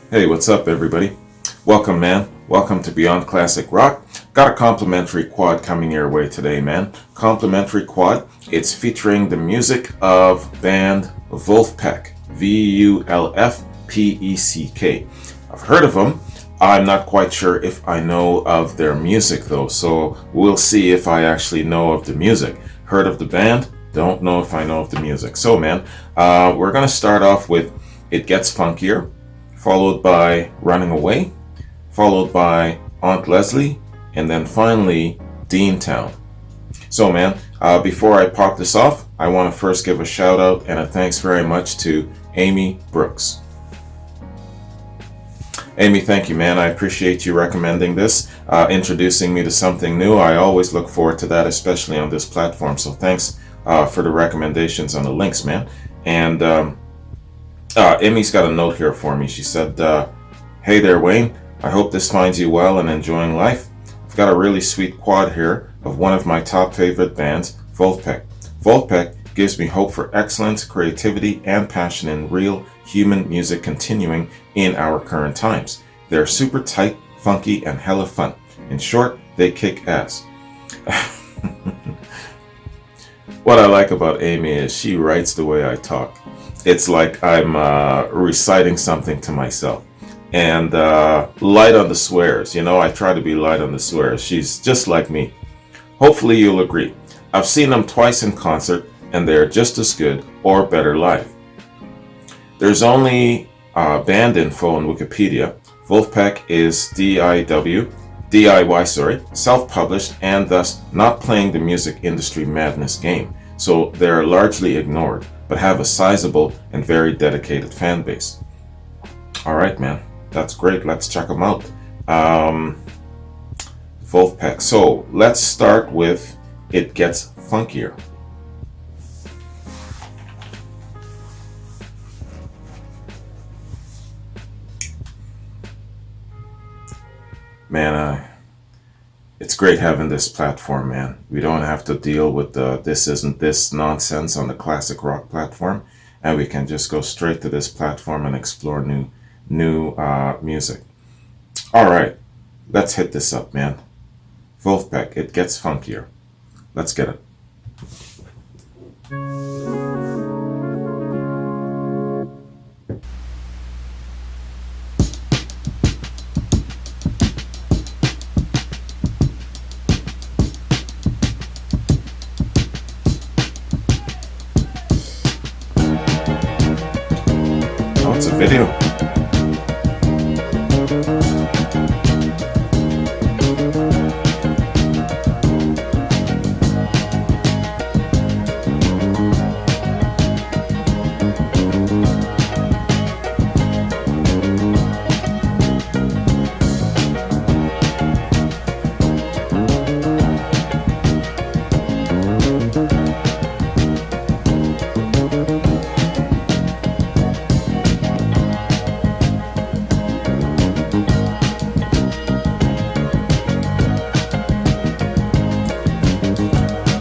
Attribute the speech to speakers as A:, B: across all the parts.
A: Hey, what's up, everybody? Welcome, man. Welcome to Beyond Classic Rock. Got a complimentary quad coming your way today, man. Complimentary quad. It's featuring the music of band Vulfpeck. Vulfpeck. I've heard of them. I'm not quite sure if I know of their music, though, so we'll see if I actually know of the music. Heard of the band? Don't know if I know of the music. So, man, we're going to start off with It Gets Funkier, followed by Running Away, followed by Aunt Leslie, and then finally Deantown. So, man, before I pop this off, I want to first give a shout out and a thanks very much to Amy Brooks. Amy, thank you, man. I appreciate you recommending this, introducing me to something new. I always look forward to that, especially on this platform. So thanks for the recommendations on the links, man. And Amy's got a note here for me. She said, hey there, Wayne. I hope this finds you well and enjoying life. I've got a really sweet quad here of one of my top favorite bands, Vulfpeck. Vulfpeck gives me hope for excellence, creativity, and passion in real human music continuing in our current times. They're super tight, funky, and hella fun. In short, they kick ass. What I like about Amy is she writes the way I talk. It's like I'm reciting something to myself. And light on the swears. You know, I try to be light on the swears. She's just like me. Hopefully you'll agree. I've seen them twice in concert, and they're just as good or better live. There's only band info on Wikipedia. Vulfpeck is DIY, self-published, and thus not playing the music industry madness game. So they're largely ignored, but have a sizable and very dedicated fan base. All right, man, that's great. Let's check them out. Vulfpeck. So let's start with It Gets Funkier. Man, it's great having this platform, man. We don't have to deal with the this isn't this nonsense on the classic rock platform, and we can just go straight to this platform and explore new music. All right, let's hit this up, man. Vulfpeck, It Gets Funkier. Let's get it. Oh, it's a video.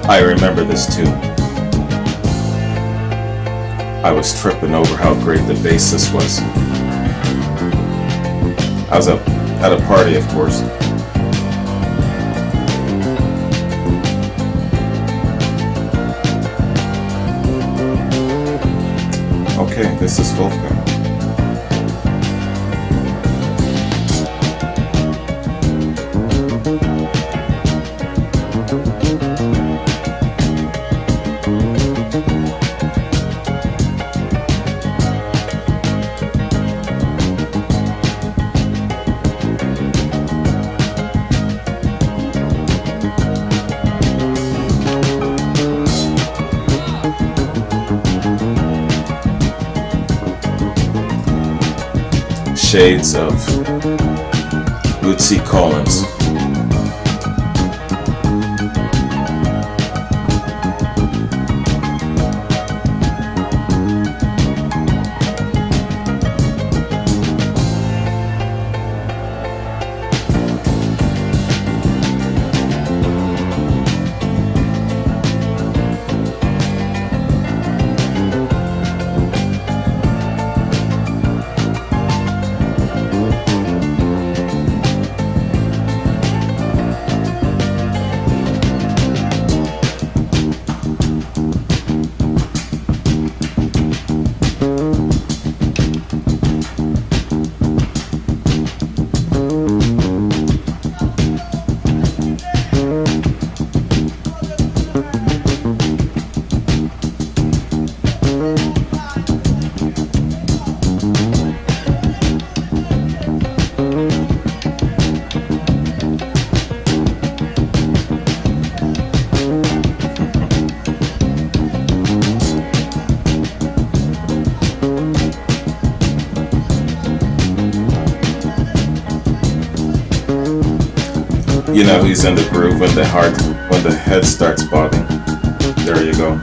A: I remember this too. I was tripping over how great the bassist was. I was at a party, of course. Okay, this is Vulfpeck. Shades of Bootsy Collins. You know he's in the groove when the head starts bobbing. There you go.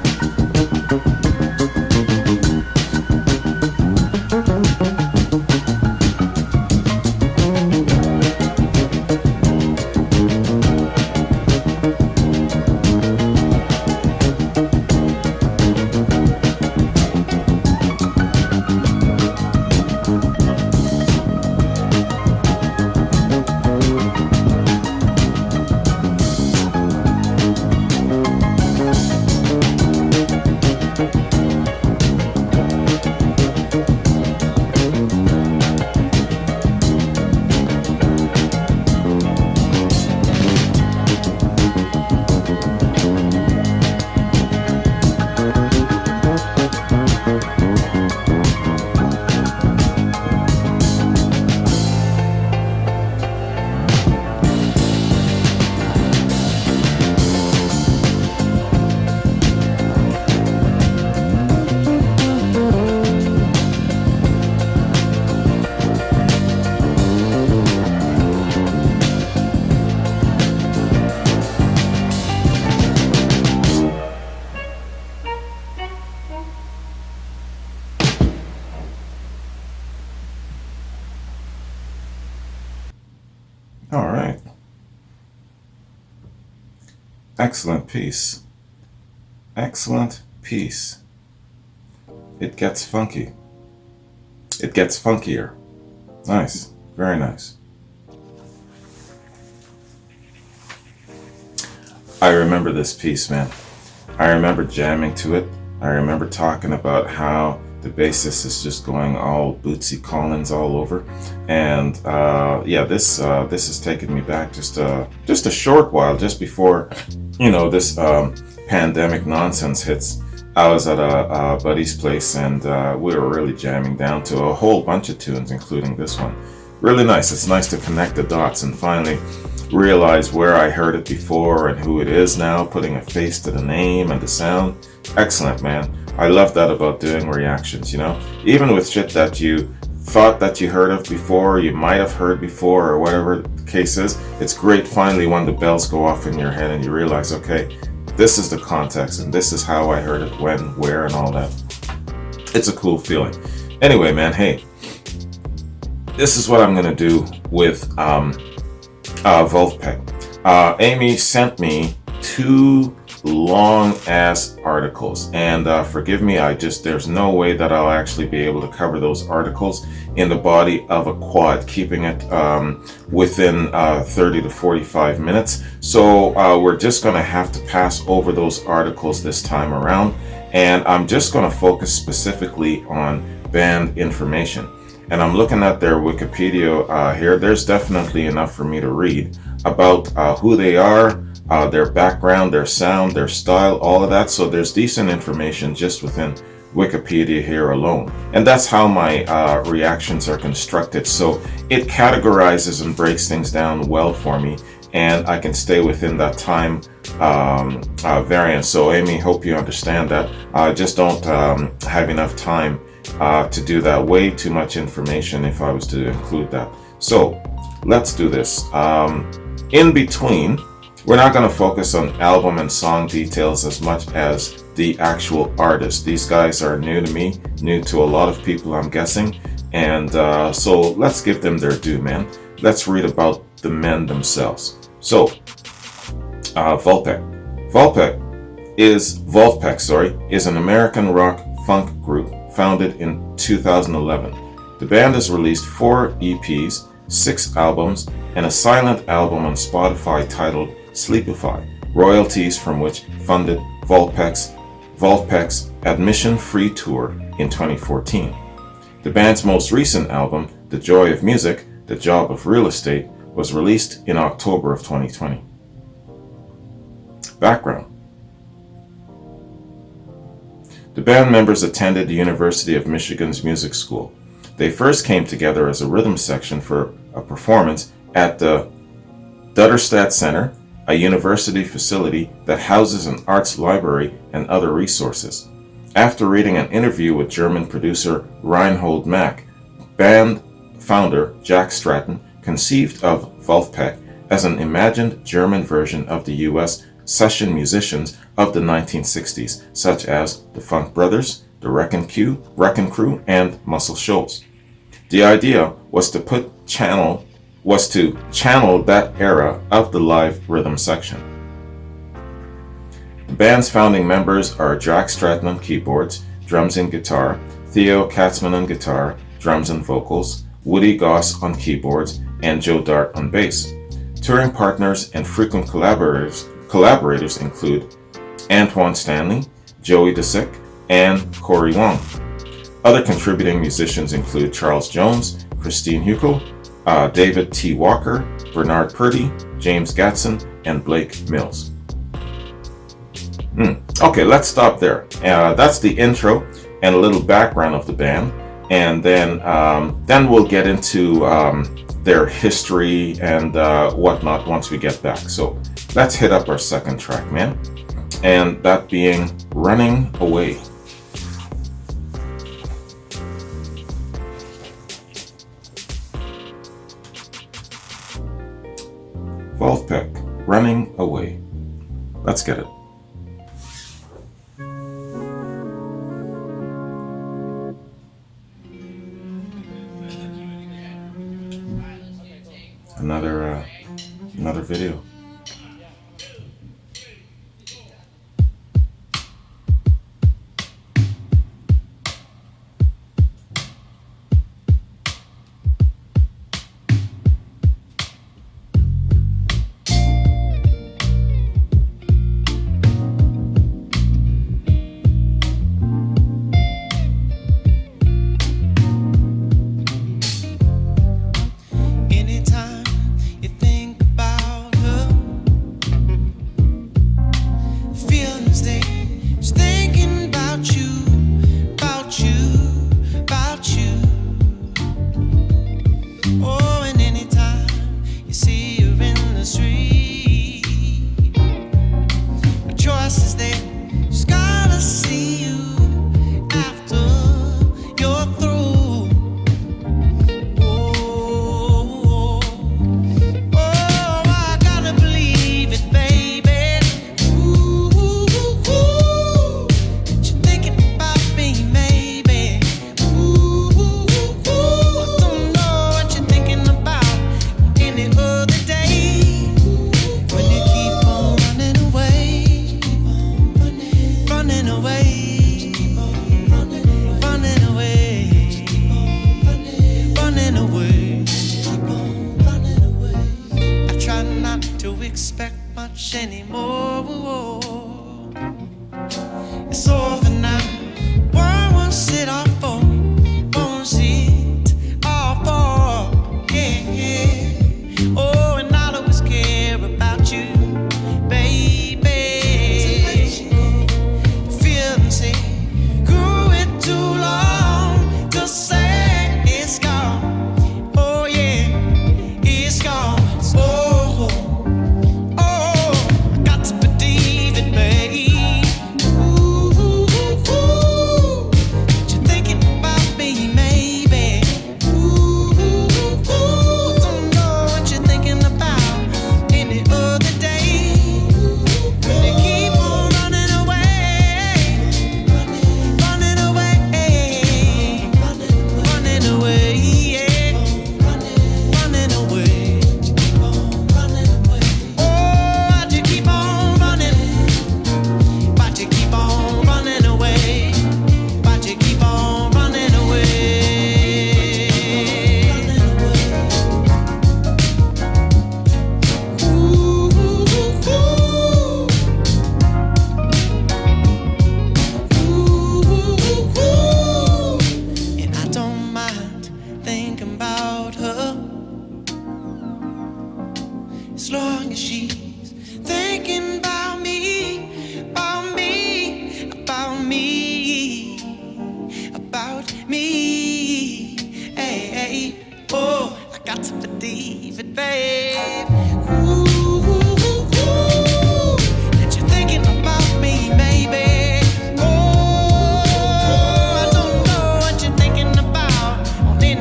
A: All right. Excellent piece. Excellent piece. It gets funky. It gets funkier. Nice. Very nice. I remember this piece, man. I remember jamming to it. I remember talking about how the bassist is just going all Bootsy Collins all over, and yeah, this has taken me back just a short while, just before this pandemic nonsense hits. I was at a buddy's place, and we were really jamming down to a whole bunch of tunes, including this one. Really nice. It's nice to connect the dots and finally realize where I heard it before and who it is now, putting a face to the name and the sound. Excellent, man. I love that about doing reactions, even with shit that you thought that you heard of before, you might have heard before, or whatever the case is. It's great finally when the bells go off in your head and you realize, okay, this is the context and this is how I heard it, when, where, and all that. It's a cool feeling. Anyway, man, hey, this is what I'm gonna do with Vulfpeck. Amy sent me 2 long ass articles, and forgive me, there's no way that I'll actually be able to cover those articles in the body of a quad, keeping it within 30 to 45 minutes. So we're just gonna have to pass over those articles this time around, and I'm just gonna focus specifically on band information. And I'm looking at their Wikipedia here. There's definitely enough for me to read about who they are, their background, their sound, their style, all of that. So there's decent information just within Wikipedia here alone. And that's how my reactions are constructed. So it categorizes and breaks things down well for me, and I can stay within that time variance. So Amy, hope you understand that. I just don't have enough time to do that. Way too much information if I was to include that. So let's do this. In between, we're not going to focus on album and song details as much as the actual artist. These guys are new to me, new to a lot of people, I'm guessing. And so let's give them their due, man. Let's read about the men themselves. So, Vulfpeck. Vulfpeck is an American rock funk group founded in 2011. The band has released 4 EPs, 6 albums, and a silent album on Spotify titled Sleepify, royalties from which funded Vulfpeck's admission-free tour in 2014. The band's most recent album, The Joy of Music, The Job of Real Estate, was released in October of 2020. Background. The band members attended the University of Michigan's music school. They first came together as a rhythm section for a performance at the Duderstadt Center, a university facility that houses an arts library and other resources. After reading an interview with German producer Reinhold Mack, band founder Jack Stratton conceived of Vulfpeck as an imagined German version of the US session musicians of the 1960s, such as the Funk Brothers, the Wreckin' Crew, and Muscle Shoals. The idea was to channel that era of the live rhythm section. The band's founding members are Jack Stratton on keyboards, drums and guitar, Theo Katzman on guitar, drums and vocals, Woody Goss on keyboards, and Joe Dart on bass. Touring partners and frequent collaborators include Antoine Stanley, Joey DeSick, and Corey Wong. Other contributing musicians include Charles Jones, Christine Huckel, David T. Walker, Bernard Purdy, James Gatson, and Blake Mills. Okay, let's stop there. That's the intro and a little background of the band, and then we'll get into their history and whatnot once we get back. So let's hit up our second track, man, and that being Running Away. Vulfpeck, Running Away. Let's get it. Another video.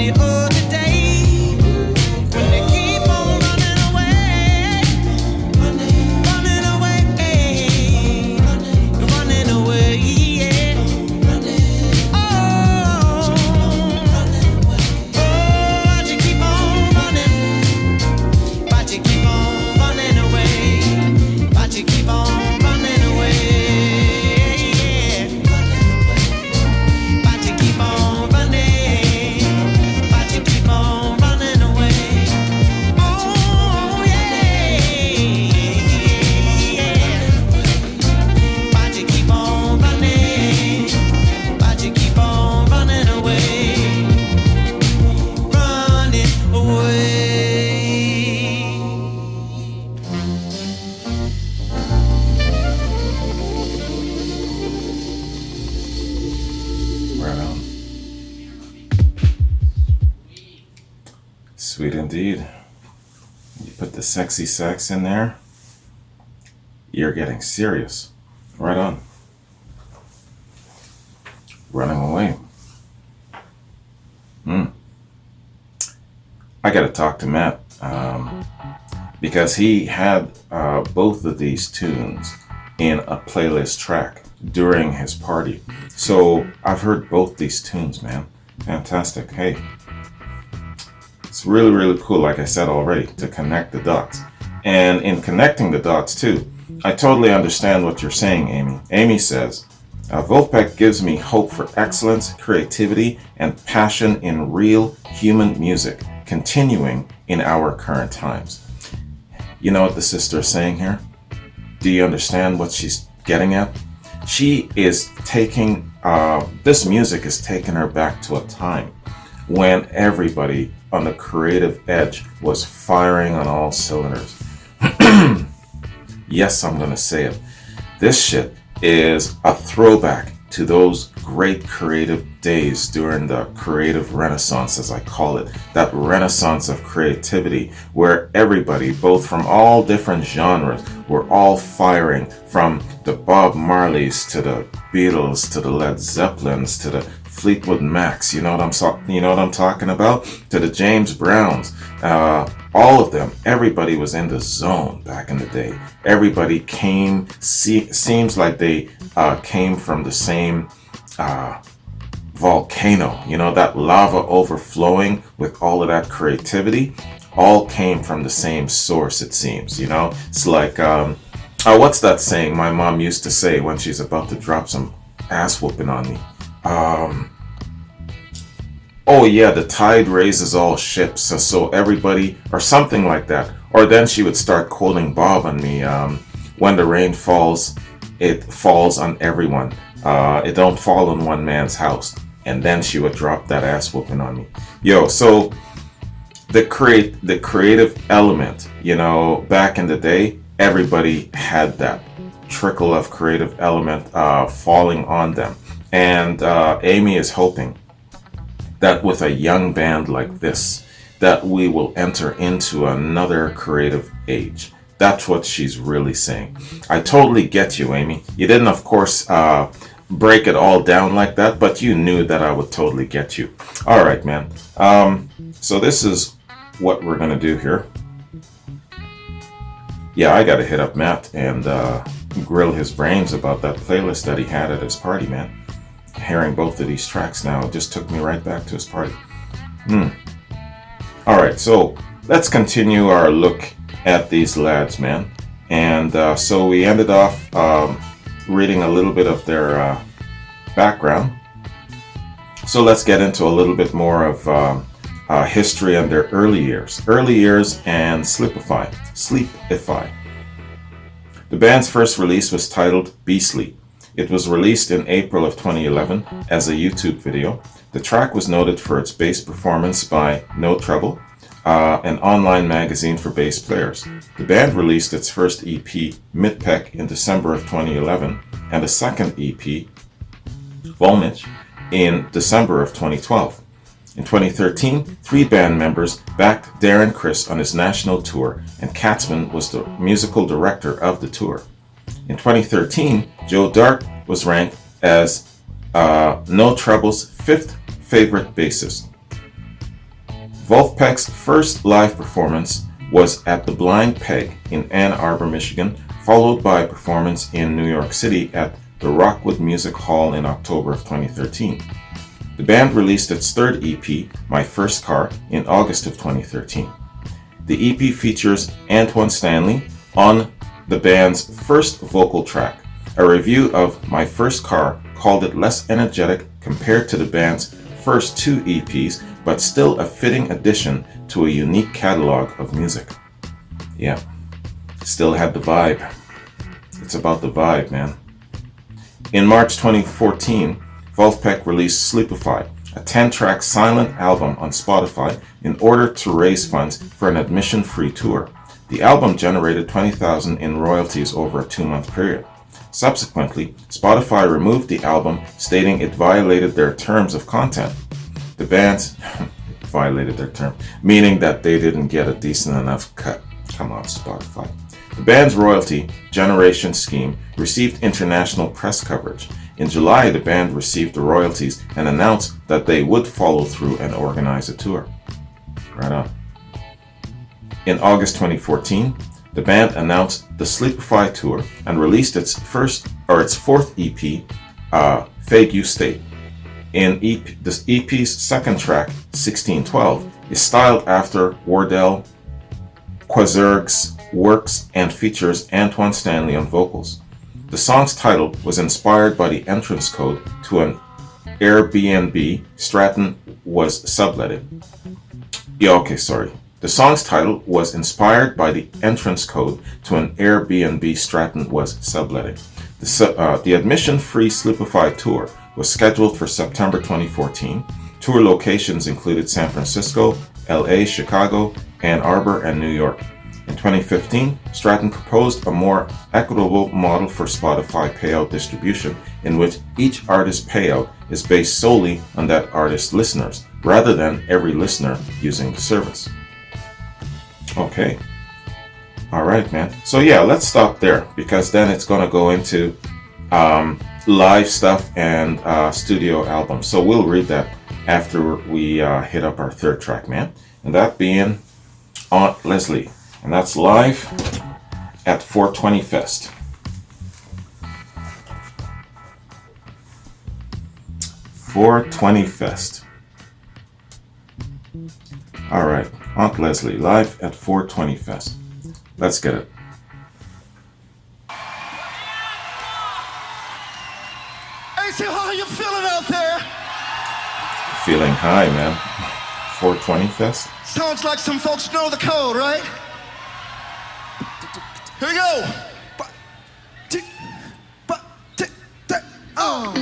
B: Any other day when they keep on running away.
A: Sweet indeed. You put the sexy sax in there. You're getting serious. Right on. Running away. I gotta talk to Matt because he had both of these tunes in a playlist track during his party. So I've heard both these tunes, man. Fantastic. Hey, it's really, really cool, like I said already, to connect the dots. And in connecting the dots too, I totally understand what you're saying, Amy. Amy says, Vulfpeck gives me hope for excellence, creativity, and passion in real human music, continuing in our current times. You know what the sister is saying here? Do you understand what she's getting at? She is taking, this music is taking her back to a time when everybody on the creative edge was firing on all cylinders. Yes, I'm gonna say it. This shit is a throwback to those great creative days during the creative renaissance, as I call it. That renaissance of creativity where everybody, both from all different genres, were all firing, from the Bob Marleys to the Beatles to the Led Zeppelins to the Fleetwood Macs, you know what I'm talking about? To the James Browns, all of them. Everybody was in the zone back in the day. Everybody came, seems like they came from the same volcano. You know, that lava overflowing with all of that creativity, all came from the same source. It seems. You know, it's like what's that saying my mom used to say when she's about to drop some ass whooping on me? Oh yeah, the tide raises all ships, so everybody, or something like that. Or then she would start quoting Bob on me, when the rain falls, it falls on everyone. It don't fall on one man's house. And then she would drop that ass whooping on me. Yo, so the creative element, you know, back in the day, everybody had that trickle of creative element falling on them. And Amy is hoping that with a young band like this, that we will enter into another creative age. That's what she's really saying. I totally get you, Amy. You didn't, of course, break it all down like that, but you knew that I would totally get you. All right, man. So this is what we're gonna do here. Yeah, I gotta hit up Matt and grill his brains about that playlist that he had at his party, man. Hearing both of these tracks now, it just took me right back to his party. Alright, so let's continue our look at these lads, man. And so we ended off reading a little bit of their background. So let's get into a little bit more of history and their early years. Early years and Sleepify. The band's first release was titled Beastly. It was released in April of 2011 as a YouTube video. The track was noted for its bass performance by No Trouble, an online magazine for bass players. The band released its first EP, Vulfpeck, in December of 2011, and a second EP, Vulfpeck, in December of 2012. In 2013, 3 band members backed Darren Criss on his national tour, and Katzman was the musical director of the tour. In 2013, Joe Dart was ranked as No Trouble's 5th favorite bassist. Vulfpeck's first live performance was at the Blind Peg in Ann Arbor, Michigan, followed by a performance in New York City at the Rockwood Music Hall in October of 2013. The band released its third EP, My First Car, in August of 2013. The EP features Antoine Stanley on the band's first vocal track. A review of My First Car called it less energetic compared to the band's first 2 EPs, but still a fitting addition to a unique catalog of music. Yeah, still had the vibe. It's about the vibe, man. In March 2014, Vulfpeck released Sleepify, a 10-track silent album on Spotify in order to raise funds for an admission-free tour. The album generated $20,000 in royalties over a 2-month period. Subsequently, Spotify removed the album, stating it violated their terms of content. The band's violated their term, meaning that they didn't get a decent enough cut. Come on, Spotify. The band's royalty generation scheme received international press coverage. In July, the band received the royalties and announced that they would follow through and organize a tour. Right on. In August 2014, the band announced the Sleepify tour and released its fourth EP, Fade You State. This EP's second track, 1612, is styled after Wardell Quazerg's works and features Antoine Stanley on vocals. The song's title was inspired by the entrance code to an Airbnb Stratton was subletting. The song's title was inspired by the entrance code to an Airbnb Stratton was subletting. The admission-free Sleepify tour was scheduled for September 2014. Tour locations included San Francisco, LA, Chicago, Ann Arbor, and New York. In 2015, Stratton proposed a more equitable model for Spotify payout distribution, in which each artist's payout is based solely on that artist's listeners, rather than every listener using the service. Okay. All right, man. So yeah, let's stop there, because then it's going to go into live stuff and studio albums. So we'll read that after we hit up our third track, man. And that being Aunt Leslie. And that's live at 420 Fest. 420 Fest. All right, Aunt Leslie, live at 420 Fest. Let's get it.
B: Hey, so how are you feeling out there?
A: Feeling high, man. 420 Fest?
B: Sounds like some folks know the code, right? Here we go. Oh.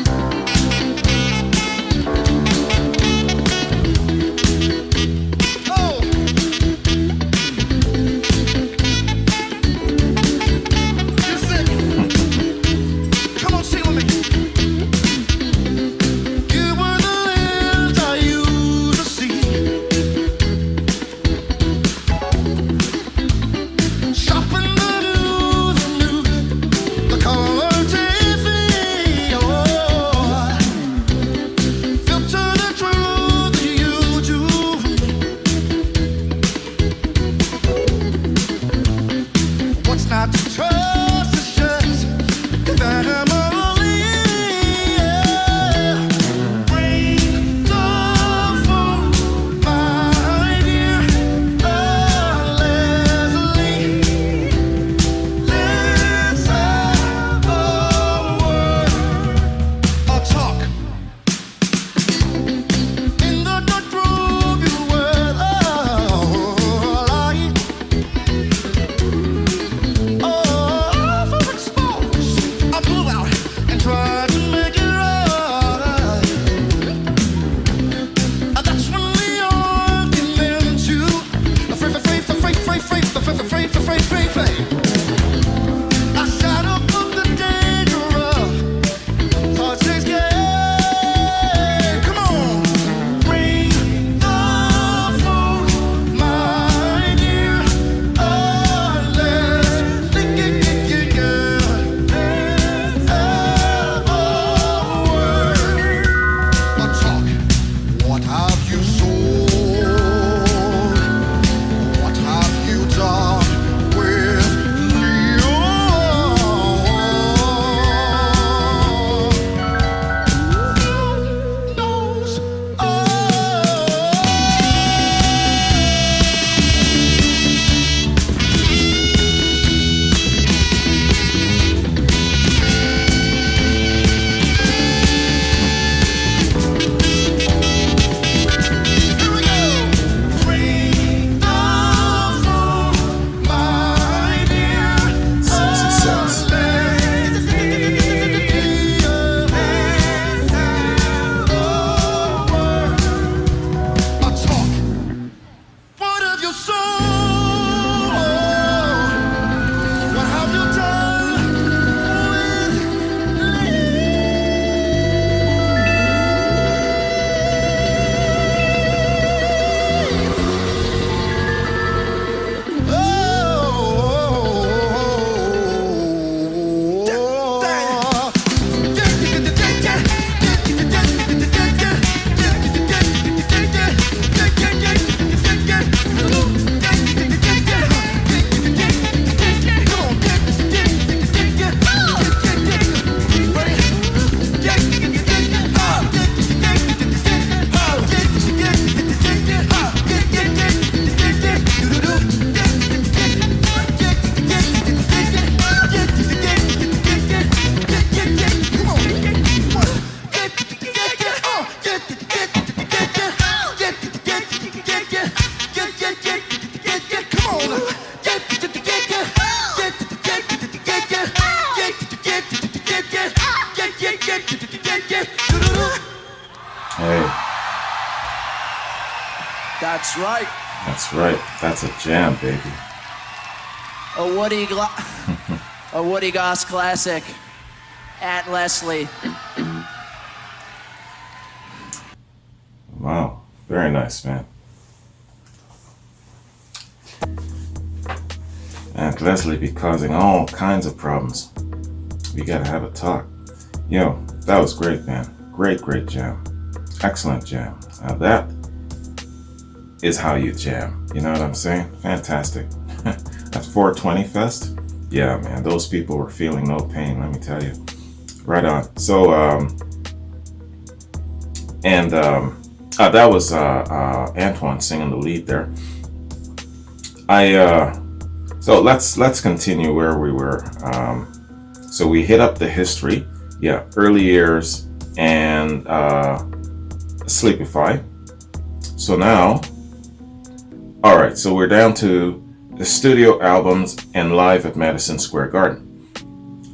C: That's right.
A: That's right. That's a jam, baby.
C: A Woody Goss classic. At Leslie.
A: Wow. Very nice, man. Aunt Leslie be causing all kinds of problems. We gotta have a talk. Yo, that was great, man. Great, great jam. Excellent jam. Now that is how you jam. You know what I'm saying? Fantastic. At 420 Fest? Yeah, man, those people were feeling no pain, let me tell you. Right on. So, that was Antoine singing the lead there. So let's continue where we were. So we hit up the history, yeah, early years and Sleepify. So now, all right, so we're down to the studio albums and live at Madison Square Garden.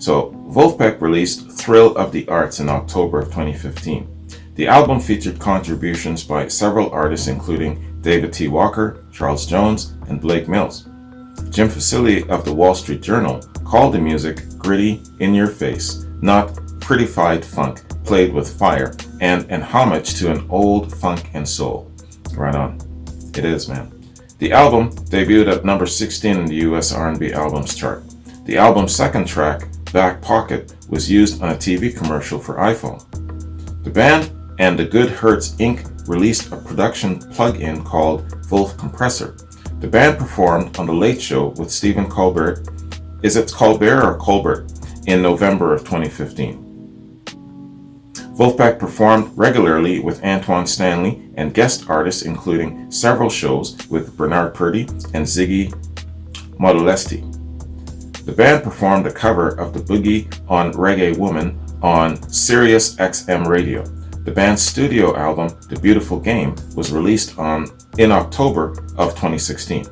A: So Vulfpeck released Thrill of the Arts in October of 2015. The album featured contributions by several artists including David T. Walker, Charles Jones, and Blake Mills. Jim Facili of the Wall Street Journal called the music gritty, in-your-face, not prettified funk played with fire, and an homage to an old funk and soul. Right on. It is, man. The album debuted at number 16 in the US R&B albums chart. The album's second track, Back Pocket, was used on a TV commercial for iPhone. The band and the Good Hurts Inc. released a production plug-in called Vulf Compressor. The band performed on The Late Show with Stephen Colbert, is it Colbert or Colbert, in November of 2015. Vulfpeck performed regularly with Antoine Stanley and guest artists including several shows with Bernard Purdie and Ziggy Modellesti. The band performed a cover of the Boogie on Reggae Woman on Sirius XM Radio. The band's studio album, The Beautiful Game, was released in October of 2016.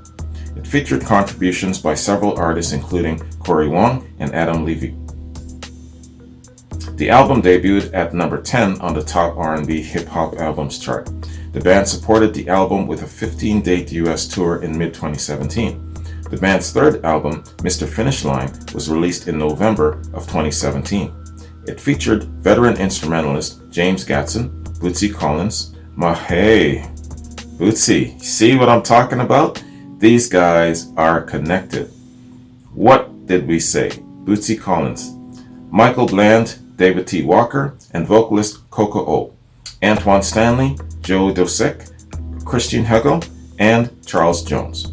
A: It featured contributions by several artists including Corey Wong and Adam Levy. The album debuted at number 10 on the top R&B hip-hop albums chart. The band supported the album with a 15-date US tour in mid-2017. The band's third album, Mr. Finish Line, was released in November of 2017. It featured veteran instrumentalist James Gatson, Bootsy Collins, Bootsy, see what I'm talking about? These guys are connected. What did we say? Bootsy Collins, Michael Bland, David T. Walker, and vocalist Coco O, Antoine Stanley, Joe Dosek, Christian Hegel, and Charles Jones.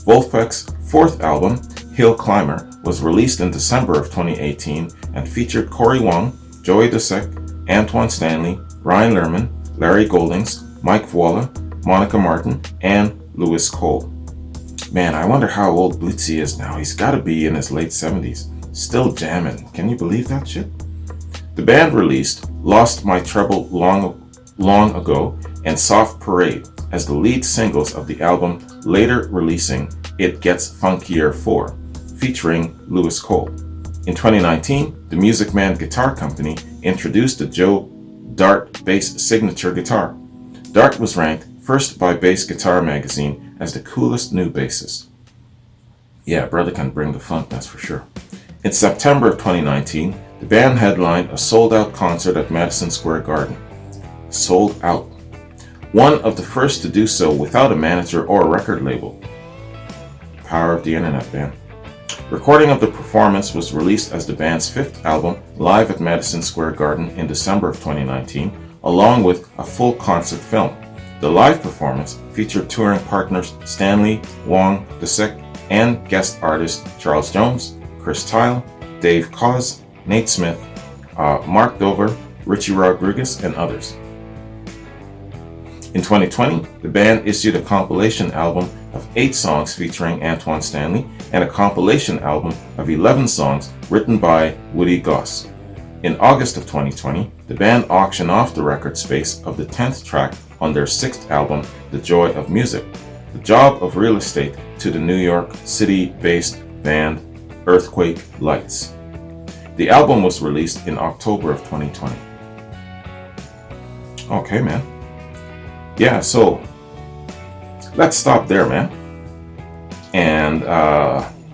A: Vulfpeck's fourth album, Hill Climber, was released in December of 2018 and featured Corey Wong, Joey Dosek, Antoine Stanley, Ryan Lerman, Larry Goldings, Mike Voila, Monica Martin, and Louis Cole. Man, I wonder how old Bootsy is now. He's got to be in his late 70s. Still jamming. Can you believe that shit? The band released Lost My Trouble Long Ago and Soft Parade as the lead singles of the album, later releasing It Gets Funkier 4, featuring Louis Cole. In 2019, the Music Man Guitar Company introduced the Joe Dart bass signature guitar. Dart was ranked first by Bass Guitar magazine as the coolest new bassist. Yeah, brother can bring the funk, that's for sure. In September of 2019, the band headlined a sold-out concert at Madison Square Garden. Sold out. One of the first to do so without a manager or a record label. Power of the internet, man. Recording of the performance was released as the band's fifth album, live at Madison Square Garden in December of 2019, along with a full concert film. The live performance featured touring partners Stanley, Wong, Dosek, and guest artists Charles Jones, Chris Tile, Dave Koz, Nate Smith, Mark Dover, Richie Rodriguez, and others. In 2020, the band issued a compilation album of 8 songs featuring Antoine Stanley and a compilation album of 11 songs written by Woody Goss. In August of 2020, the band auctioned off the record space of the 10th track on their 6th album, The Joy of Music, the job of real estate to the New York City-based band Earthquake Lights. The album was released in October of 2020. Okay, man. Yeah, so let's stop there, man. And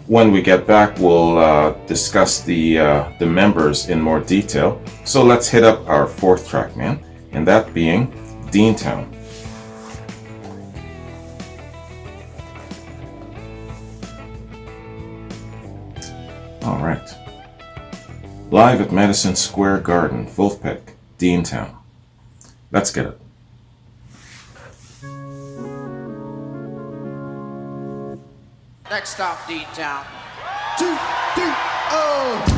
A: when we get back, we'll discuss the members in more detail. So let's hit up our fourth track, man, and that being Deantown. All right. Live at Madison Square Garden, Vulfpeck, Deantown. Let's get it.
C: Next stop, Deantown.
B: 2, 3, oh.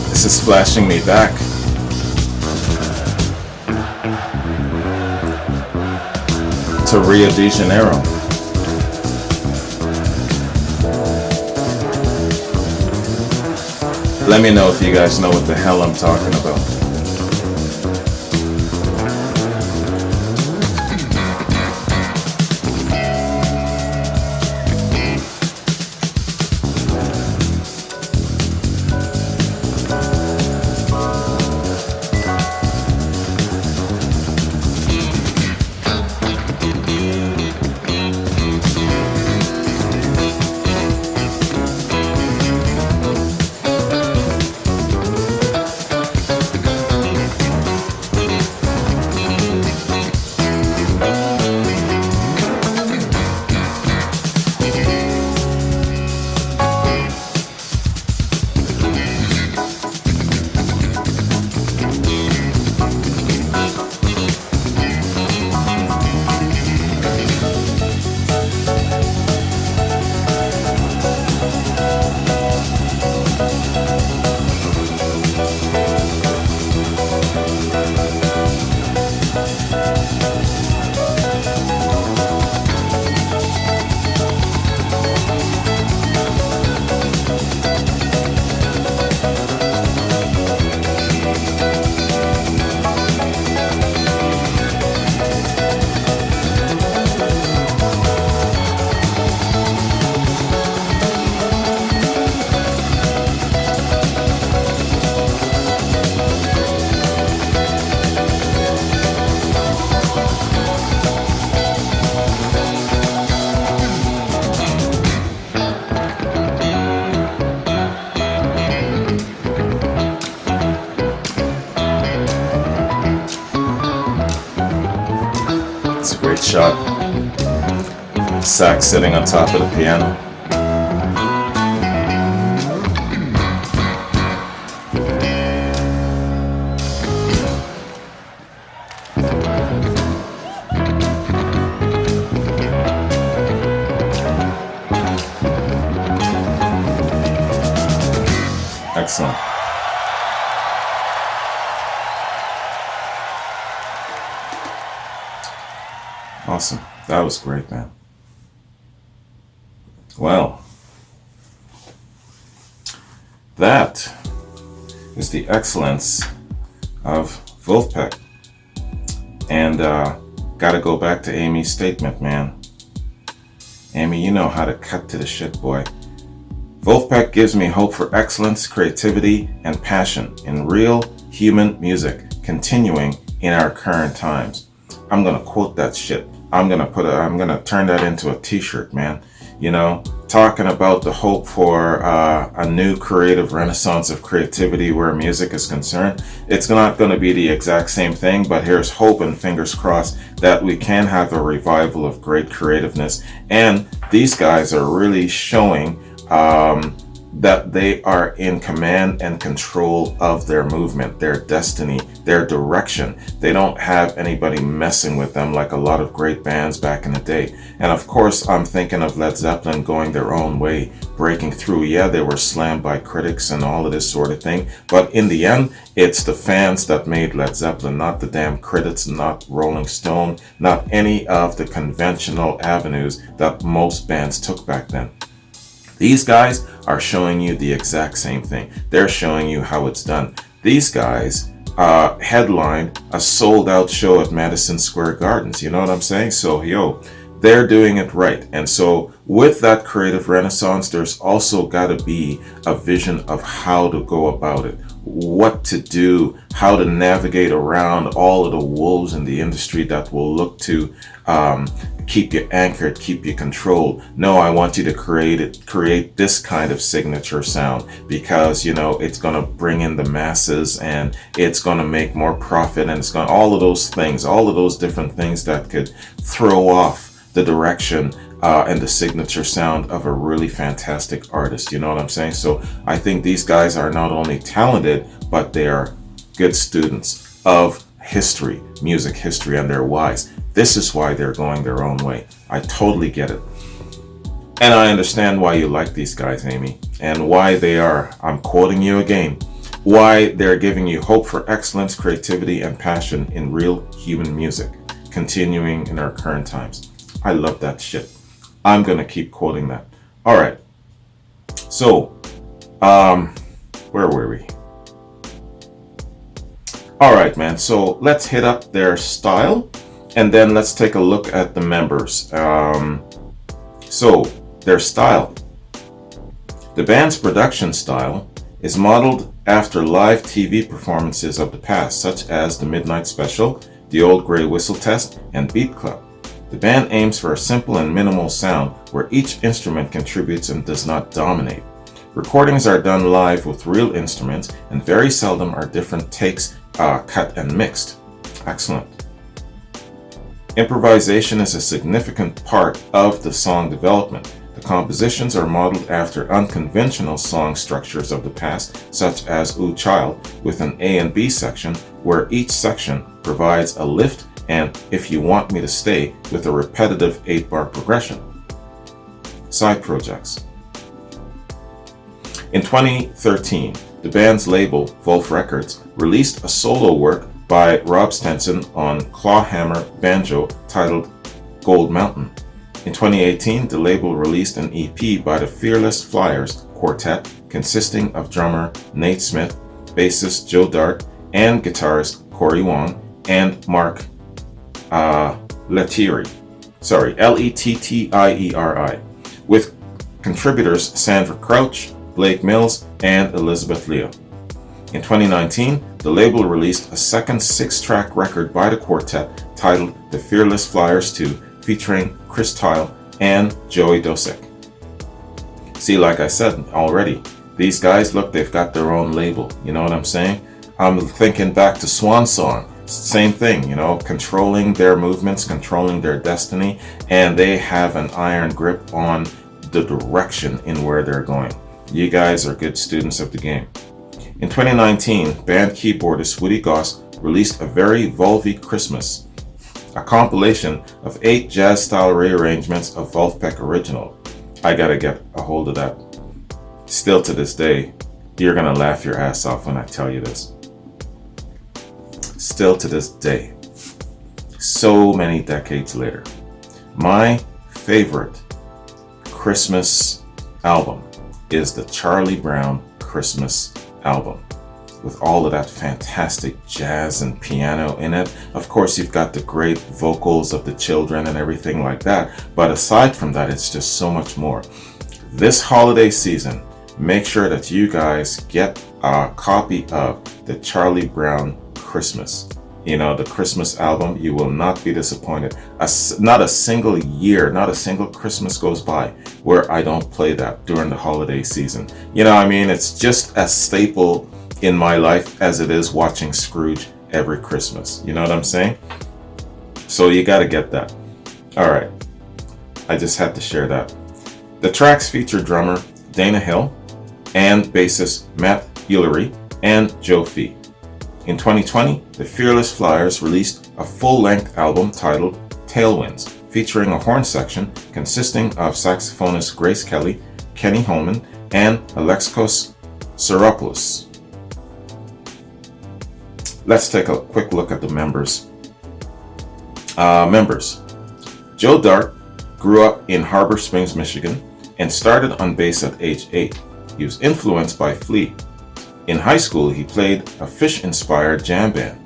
A: This is flashing me back. To Rio de Janeiro. Let me know if you guys know what the hell I'm talking about. Great shot. Sax sitting on top of the piano. Excellent. Awesome. That was great, man. Well, that is the excellence of Vulfpeck. And gotta go back to Amy's statement, man. Amy, you know how to cut to the shit, boy. Vulfpeck gives me hope for excellence, creativity, and passion in real human music, continuing in our current times. I'm gonna quote that shit. I'm gonna turn that into a t-shirt, man. You know, talking about the hope for a new creative renaissance of creativity where music is concerned. It's not going to be the exact same thing, but here's hope and fingers crossed that we can have a revival of great creativeness. And these guys are really showing that they are in command and control of their movement, their destiny, their direction. They don't have anybody messing with them like a lot of great bands back in the day. And of course, I'm thinking of Led Zeppelin going their own way, breaking through. Yeah, they were slammed by critics and all of this sort of thing, but in the end, it's the fans that made Led Zeppelin, not the damn critics, not Rolling Stone, not any of the conventional avenues that most bands took back then. These guys are showing you the exact same thing. They're showing you how it's done. These guys headlined a sold out show at Madison Square Gardens. You know what I'm saying? So, they're doing it right. And so with that creative renaissance, there's also got to be a vision of how to go about it, what to do, how to navigate around all of the wolves in the industry that will look to keep you anchored, keep you controlled. No, I want you to create this kind of signature sound because, it's going to bring in the masses and it's going to make more profit, and it's going all of those things, all of those different things that could throw off the direction and the signature sound of a really fantastic artist. You know what I'm saying? So I think these guys are not only talented, but they are good students of history, music history, and they're wise. This is why they're going their own way. I totally get it. And I understand why you like these guys, Amy, and why they are, I'm quoting you again, why they're giving you hope for excellence, creativity, and passion in real human music, continuing in our current times. I love that shit. I'm going to keep quoting that. All right. So, where were we? All right, man. So let's hit up their style and then let's take a look at the members. So their style. The band's production style is modeled after live TV performances of the past, such as the Midnight Special, the Old Grey Whistle Test, and Beat Club. The band aims for a simple and minimal sound where each instrument contributes and does not dominate. Recordings are done live with real instruments and very seldom are different takes cut and mixed. Excellent. Improvisation is a significant part of the song development. The compositions are modeled after unconventional song structures of the past, such as Ooh Child, with an A and B section where each section provides a lift, and If You Want Me to Stay with a repetitive 8-bar progression. Side projects. In 2013, the band's label, Vulf Records, released a solo work by Rob Stenson on clawhammer banjo titled Gold Mountain. In 2018, the label released an EP by the Fearless Flyers Quartet consisting of drummer Nate Smith, bassist Joe Dart, and guitarist Corey Wong and Mark Lettieri, Lettieri, with contributors Sandra Crouch, Blake Mills, and Elizabeth Leo. In 2019, the label released a second 6-track record by the quartet titled The Fearless Flyers 2, featuring Chris Tile and Joey Dosick. See, like I said already, these guys, look, they've got their own label. You know what I'm saying? I'm thinking back to Swan Song. Same thing, controlling their movements, controlling their destiny, and they have an iron grip on the direction in where they're going. You guys are good students of the game. In 2019, band keyboardist Woody Goss released A Very Volvy Christmas, a compilation of 8 jazz-style rearrangements of Vulfpeck original. I gotta get a hold of that. Still to this day, you're gonna laugh your ass off when I tell you this. Still to this day, so many decades later, my favorite Christmas album is the Charlie Brown Christmas album, with all of that fantastic jazz and piano in it. Of course, you've got the great vocals of the children and everything like that, but aside from that, it's just so much more. This holiday season, make sure that you guys get a copy of the Charlie Brown Christmas. The Christmas album. You will not be disappointed. Not a single year, not a single Christmas goes by where I don't play that during the holiday season. It's just as staple in my life as it is watching Scrooge every Christmas. You know what I'm saying? So you got to get that. All right. I just had to share that. The tracks feature drummer Dana Hill, and bassist Matt Hillery and Joe Fee. In 2020, the Fearless Flyers released a full-length album titled Tailwinds, featuring a horn section consisting of saxophonist Grace Kelly, Kenny Holman, and Alexkos Seropoulos. Let's take a quick look at the members. Joe Dart grew up in Harbor Springs, Michigan, and started on bass at age 8. He was influenced by Flea. In high school, he played a Fish-inspired jam band.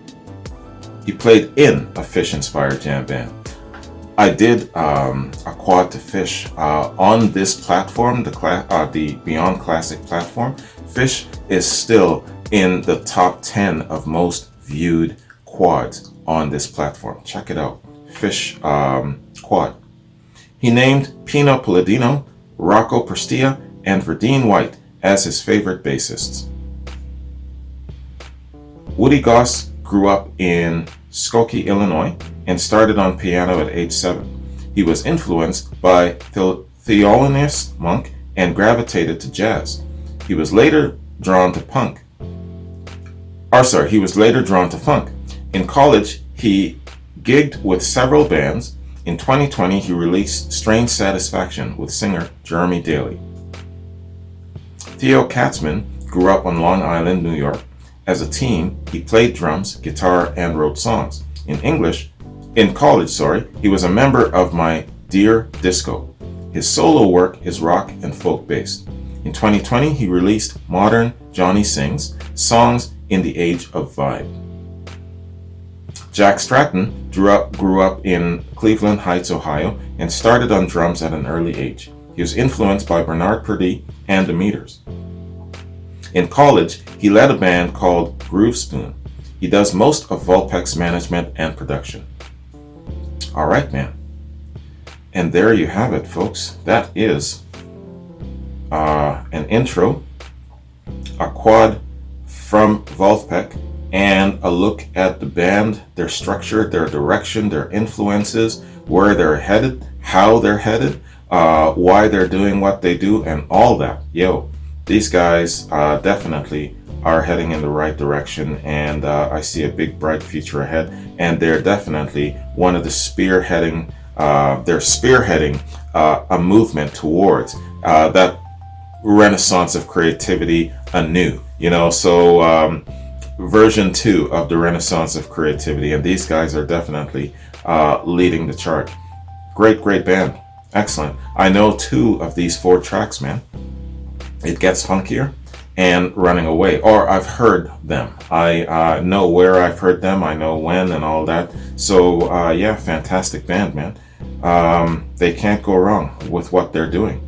A: I did a quad to Fish on this platform, the Beyond Classic platform. Fish is still in the top 10 of most viewed quads on this platform. Check it out, Fish quad. He named Pino Palladino, Rocco Prestia, and Verdine White as his favorite bassists. Woody Goss grew up in Skokie, Illinois, and started on piano at age 7. He was influenced by Thelonious Monk and gravitated to jazz. He was later drawn to funk. In college, he gigged with several bands. In 2020, he released Strange Satisfaction with singer Jeremy Daly. Theo Katzman grew up on Long Island, New York. As a teen, he played drums, guitar, and wrote songs. In college, he was a member of My Dear Disco. His solo work is rock and folk based. In 2020, he released Modern Johnny Sings, Songs in the Age of Vibe. Jack Stratton grew up in Cleveland Heights, Ohio, and started on drums at an early age. He was influenced by Bernard Purdie and the Meters. In college, he led a band called Groove Spoon. He does most of Vulfpeck's management and production. All right, man. And there you have it, folks. That is an intro, a quad from Vulfpeck, and a look at the band, their structure, their direction, their influences, where they're headed, how they're headed, why they're doing what they do, and all that. These guys definitely are heading in the right direction, and I see a big bright future ahead, and they're definitely one of the spearheading a movement towards that renaissance of creativity anew, so version 2 of the renaissance of creativity, and these guys are definitely leading the charge. Great band, excellent. I know 2 of these 4 tracks, man. It Gets Funkier and Running Away, or I've heard them. I know where I've heard them, I know when and all that. So fantastic band, man. They can't go wrong with what they're doing.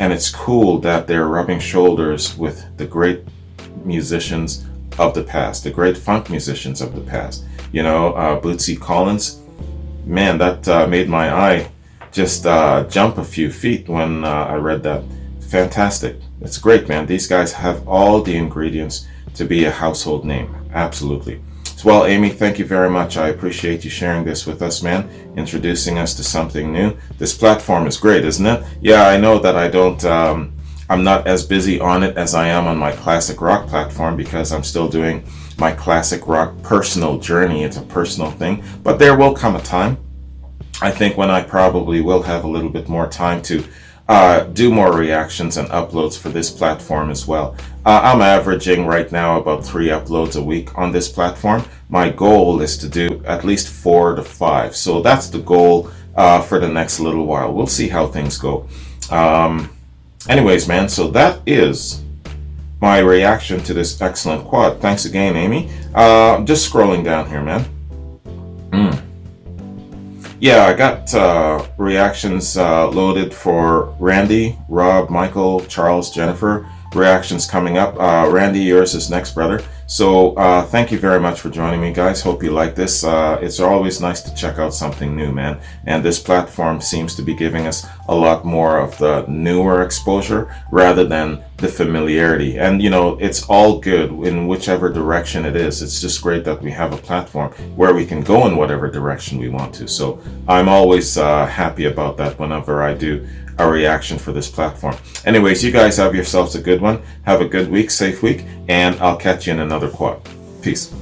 A: And it's cool that they're rubbing shoulders with the great musicians of the past, the great funk musicians of the past. Bootsy Collins, man, that made my eye just jump a few feet when I read that. Fantastic. It's great, man. These guys have all the ingredients to be a household name. Absolutely. Well, Amy, thank you very much. I appreciate you sharing this with us, man, introducing us to something new. This platform is great, isn't it? Yeah, I know that I'm not as busy on it as I am on my classic rock platform, because I'm still doing my classic rock personal journey. It's a personal thing, but there will come a time, I think, when I probably will have a little bit more time to do more reactions and uploads for this platform as well. I'm averaging right now about 3 uploads a week on this platform. My goal is to do at least 4 to 5. So that's the goal for the next little while. We'll see how things go. Anyways, man, so that is my reaction to this excellent quad. Thanks again, Amy. Just scrolling down here, man. Yeah, I got reactions loaded for Randy, Rob, Michael, Charles, Jennifer. Reactions coming up. Randy, yours is next, brother. So thank you very much for joining me, guys. Hope you like this. It's always nice to check out something new, man. And this platform seems to be giving us a lot more of the newer exposure rather than the familiarity. And, it's all good in whichever direction it is. It's just great that we have a platform where we can go in whatever direction we want to. So I'm always happy about that whenever I do a reaction for this platform. Anyways, you guys have yourselves a good one. Have a good week, safe week, and I'll catch you in another quad. Peace.